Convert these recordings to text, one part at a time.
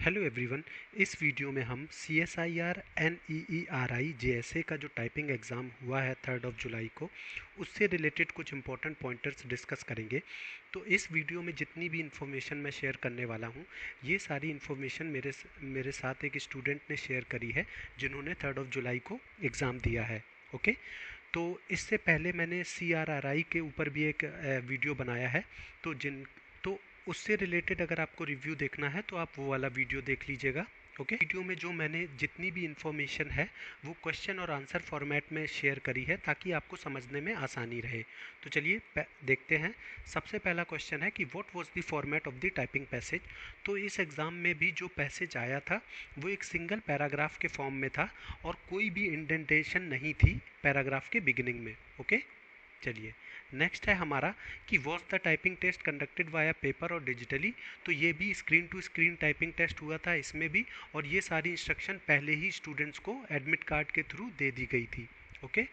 Hello everyone. इस video में हम CSIR NEERI JSA का जो टाइपिंग एग्ज़ाम हुआ है 3 जुलाई को, उससे रिलेटेड कुछ इंपॉर्टेंट पॉइंटर्स डिस्कस करेंगे। तो इस वीडियो में जितनी भी इन्फॉर्मेशन मैं शेयर करने वाला हूँ, ये सारी इन्फॉर्मेशन मेरे साथ एक स्टूडेंट ने शेयर करी है जिन्होंने 3 जुलाई को एग्ज़ाम दिया है। ओके। तो इससे पहले मैंने CRRI के ऊपर भी एक वीडियो बनाया है। तो जिन तो उससे रिलेटेड अगर आपको रिव्यू देखना है तो आप वो वाला वीडियो देख लीजिएगा। ओके। वीडियो में जो मैंने जितनी भी इन्फॉर्मेशन है वो क्वेश्चन और आंसर फॉर्मेट में शेयर करी है ताकि आपको समझने में आसानी रहे। तो चलिए देखते हैं। सबसे पहला क्वेश्चन है कि what was the format of the typing passage. तो इस एग्ज़ाम में भी जो पैसेज आया था वो एक सिंगल पैराग्राफ के फॉर्म में था और कोई भी इंडेंटेशन नहीं थी पैराग्राफ के बिगिनिंग में। ओके। चलिए, नेक्स्ट है हमारा कि was the typing test conducted via paper और डिजिटली। तो ये भी screen to screen typing test हुआ था इसमें भी, और ये सारी इंस्ट्रक्शन पहले ही स्टूडेंट्स को एडमिट कार्ड के थ्रू दे दी गई थी। ओके।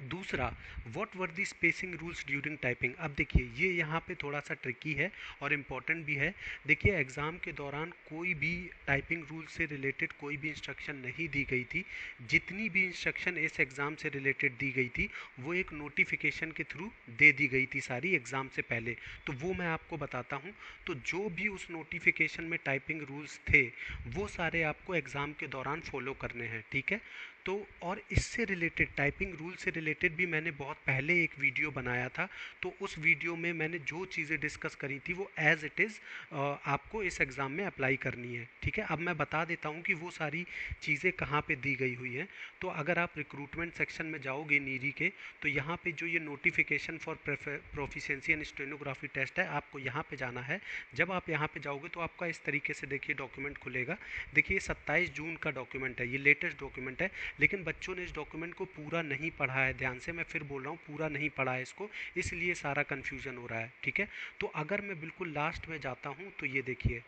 दूसरा, what were the spacing rules during typing. अब देखिए ये यहाँ पे थोड़ा सा ट्रिकी है और इम्पॉर्टेंट भी है। देखिए एग्ज़ाम के दौरान कोई भी टाइपिंग रूल से रिलेटेड कोई भी इंस्ट्रक्शन नहीं दी गई थी। जितनी भी इंस्ट्रक्शन इस एग्ज़ाम से रिलेटेड दी गई थी वो एक नोटिफिकेशन के थ्रू दे दी गई थी सारी एग्ज़ाम से पहले। तो वो मैं आपको बताता हूँ। तो जो भी उस नोटिफिकेशन में टाइपिंग रूल्स थे वो सारे आपको एग्ज़ाम के दौरान फॉलो करने हैं। ठीक है। तो और इससे रिलेटेड टाइपिंग रूल से रिलेटेड भी मैंने बहुत पहले एक वीडियो बनाया था। तो उस वीडियो में मैंने जो चीज़ें डिस्कस करी थी वो एज़ इट इज़ आपको इस एग्ज़ाम में अप्लाई करनी है। ठीक है। अब मैं बता देता हूँ कि वो सारी चीज़ें कहाँ पे दी गई हुई हैं। तो अगर आप रिक्रूटमेंट सेक्शन में जाओगे नीरी के, तो यहाँ पे जो ये notification for proficiency and stenography test है, आपको यहाँ पे जाना है। जब आप यहाँ पे जाओगे तो आपका इस तरीके से देखिए डॉक्यूमेंट खुलेगा। देखिए 27 जून का डॉक्यूमेंट है, ये लेटेस्ट डॉक्यूमेंट है। लेकिन बच्चों ने इस डॉक्यूमेंट को पूरा नहीं पढ़ा है। ध्यान से मैं फिर बोल रहा हूँ, पूरा नहीं पढ़ा है इसको, इसलिए सारा कन्फ्यूज़न हो रहा है। ठीक है। तो अगर मैं बिल्कुल लास्ट में जाता हूँ तो ये देखिए,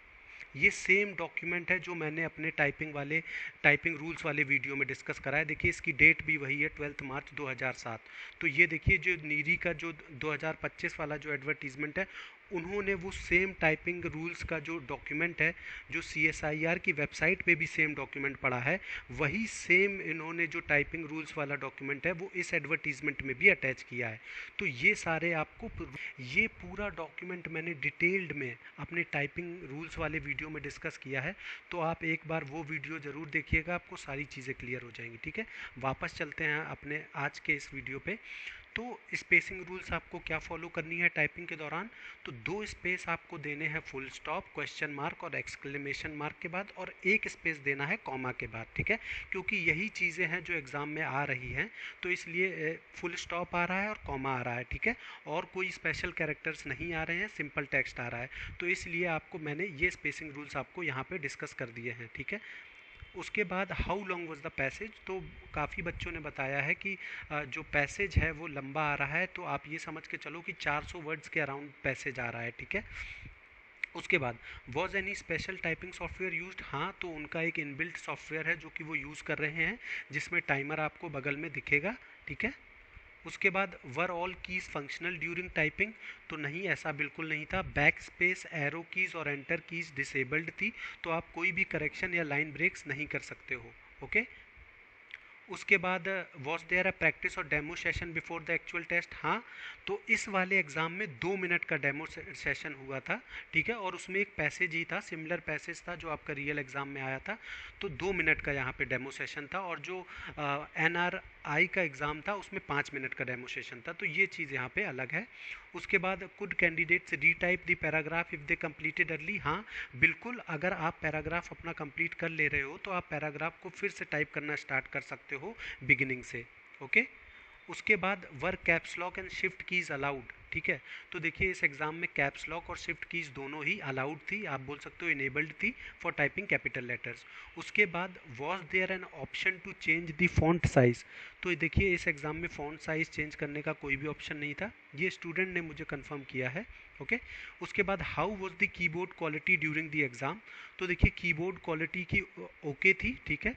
ये सेम डॉक्यूमेंट है जो मैंने अपने टाइपिंग रूल्स वाले वीडियो में डिस्कस करा है। देखिए इसकी डेट भी वही है, 12 मार्च 2007। तो ये देखिए जो नीरी का जो 2025 वाला जो एडवर्टीजमेंट है, उन्होंने वो सेम टाइपिंग रूल्स का जो डॉक्यूमेंट है, जो CSIR की वेबसाइट पे भी सेम डॉक्यूमेंट पड़ा है, वही सेम इन्होंने जो टाइपिंग रूल्स वाला डॉक्यूमेंट है वो इस एडवर्टीजमेंट में भी अटैच किया है। तो ये सारे आपको ये पूरा डॉक्यूमेंट मैंने डिटेल्ड में अपने टाइपिंग रूल्स वाले वीडियो में डिस्कस किया है। तो आप एक बार वो वीडियो ज़रूर देखिएगा, आपको सारी चीज़ें क्लियर हो जाएंगी। ठीक है। वापस चलते हैं अपने आज के इस वीडियो पे। तो स्पेसिंग रूल्स आपको क्या फॉलो करनी है टाइपिंग के दौरान। तो 2 स्पेस आपको देने हैं फुल स्टॉप, क्वेश्चन मार्क और एक्सक्लेमेशन मार्क के बाद, और 1 स्पेस देना है कॉमा के बाद। ठीक है। क्योंकि यही चीज़ें हैं जो एग्ज़ाम में आ रही हैं, तो इसलिए फुल स्टॉप आ रहा है और कॉमा आ रहा है। ठीक है। और कोई स्पेशल कैरेक्टर्स नहीं आ रहे हैं, सिंपल टेक्स्ट आ रहा है। तो इसलिए आपको मैंने ये स्पेसिंग रूल्स आपको यहाँ पे डिस्कस कर दिए हैं। ठीक है। उसके बाद how long was the passage. तो काफ़ी बच्चों ने बताया है कि जो पैसेज है वो लंबा आ रहा है। तो आप ये समझ के चलो कि 400 वर्ड्स के अराउंड पैसेज आ रहा है। ठीक है। उसके बाद was any special typing software used. हाँ, तो उनका एक इनबिल्ट सॉफ्टवेयर है जो कि वो यूज़ कर रहे हैं, जिसमें टाइमर आपको बगल में दिखेगा। ठीक है। उसके बाद were all keys functional during typing. तो नहीं, ऐसा बिल्कुल नहीं था। बैक स्पेस, एरो कीज़ और एंटर कीज़ डिसेबल्ड थी। तो आप कोई भी करेक्शन या लाइन ब्रेक्स नहीं कर सकते हो। ओके। उसके बाद वॉज देयर अ प्रैक्टिस और demo session before the actual test. हाँ, तो इस वाले एग्ज़ाम में 2 मिनट का डेमो सेशन हुआ था। ठीक है। और उसमें एक पैसेज ही था, सिमिलर पैसेज था जो आपका रियल एग्ज़ाम में आया था। तो 2 मिनट का यहाँ पे डेमो सेशन था, और जो NRI का एग्ज़ाम था उसमें 5 मिनट का डेमो सेशन था। तो ये चीज़ यहाँ पे अलग है। उसके बाद could candidates retype the paragraph if they completed early. हाँ, बिल्कुल, अगर आप पैराग्राफ अपना कंप्लीट कर ले रहे हो तो आप पैराग्राफ को फिर से टाइप करना स्टार्ट कर सकते हो बिगिनिंग से। ओके। उसके बाद were caps lock and shift keys allowed. ठीक है। तो देखिए इस एग्ज़ाम में कैप्स लॉक और शिफ्ट कीज़ दोनों ही अलाउड थी, आप बोल सकते हो इनेबल्ड थी फॉर टाइपिंग कैपिटल लेटर्स। उसके बाद was there an option to change the font size. तो देखिए इस एग्ज़ाम में फ़ॉन्ट साइज़ चेंज करने का कोई भी ऑप्शन नहीं था, ये स्टूडेंट ने मुझे कंफर्म किया है। ओके। उसके बाद how was the keyboard quality during the exam. तो देखिए कीबोर्ड क्वालिटी की ओके थी। ठीक है।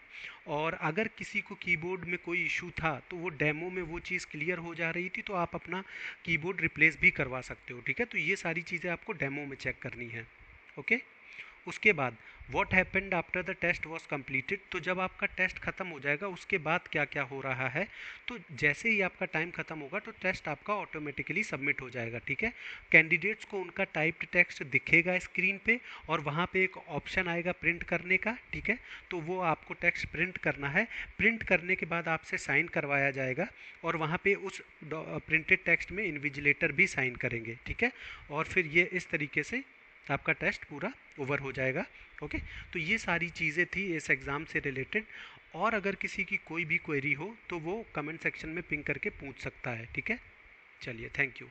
और अगर किसी को कीबोर्ड में कोई इशू था तो वो डेमो में वो चीज़ क्लियर हो जा रही थी, तो आप अपना कीबोर्ड रिप्लेस भी करवा सकते हो। ठीक है। तो ये सारी चीज़ें आपको डेमो में चेक करनी है। ओके। उसके बाद what happened after the test was completed, तो जब आपका टेस्ट खत्म हो जाएगा उसके बाद क्या क्या हो रहा है। तो जैसे ही आपका टाइम खत्म होगा तो टेस्ट आपका ऑटोमेटिकली सबमिट हो जाएगा, ठीक है। कैंडिडेट्स को उनका टाइप्ड टेक्स्ट दिखेगा स्क्रीन पे, और वहाँ पे एक ऑप्शन आएगा प्रिंट करने का, ठीक है। तो वो आपको टेक्स्ट प्रिंट करना है। प्रिंट करने के बाद आपसे साइन करवाया जाएगा, और वहाँ पे उस प्रिंटेड टेक्स्ट में इन्विजिलेटर भी साइन करेंगे, ठीक है। और फिर ये इस तरीके से आपका टेस्ट पूरा ओवर हो जाएगा। ओके, तो ये सारी चीज़ें थी इस एग्ज़ाम से रिलेटेड। और अगर किसी की कोई भी क्वेरी हो तो वो कमेंट सेक्शन में पिंग करके पूछ सकता है, ठीक है। चलिए, थैंक यू।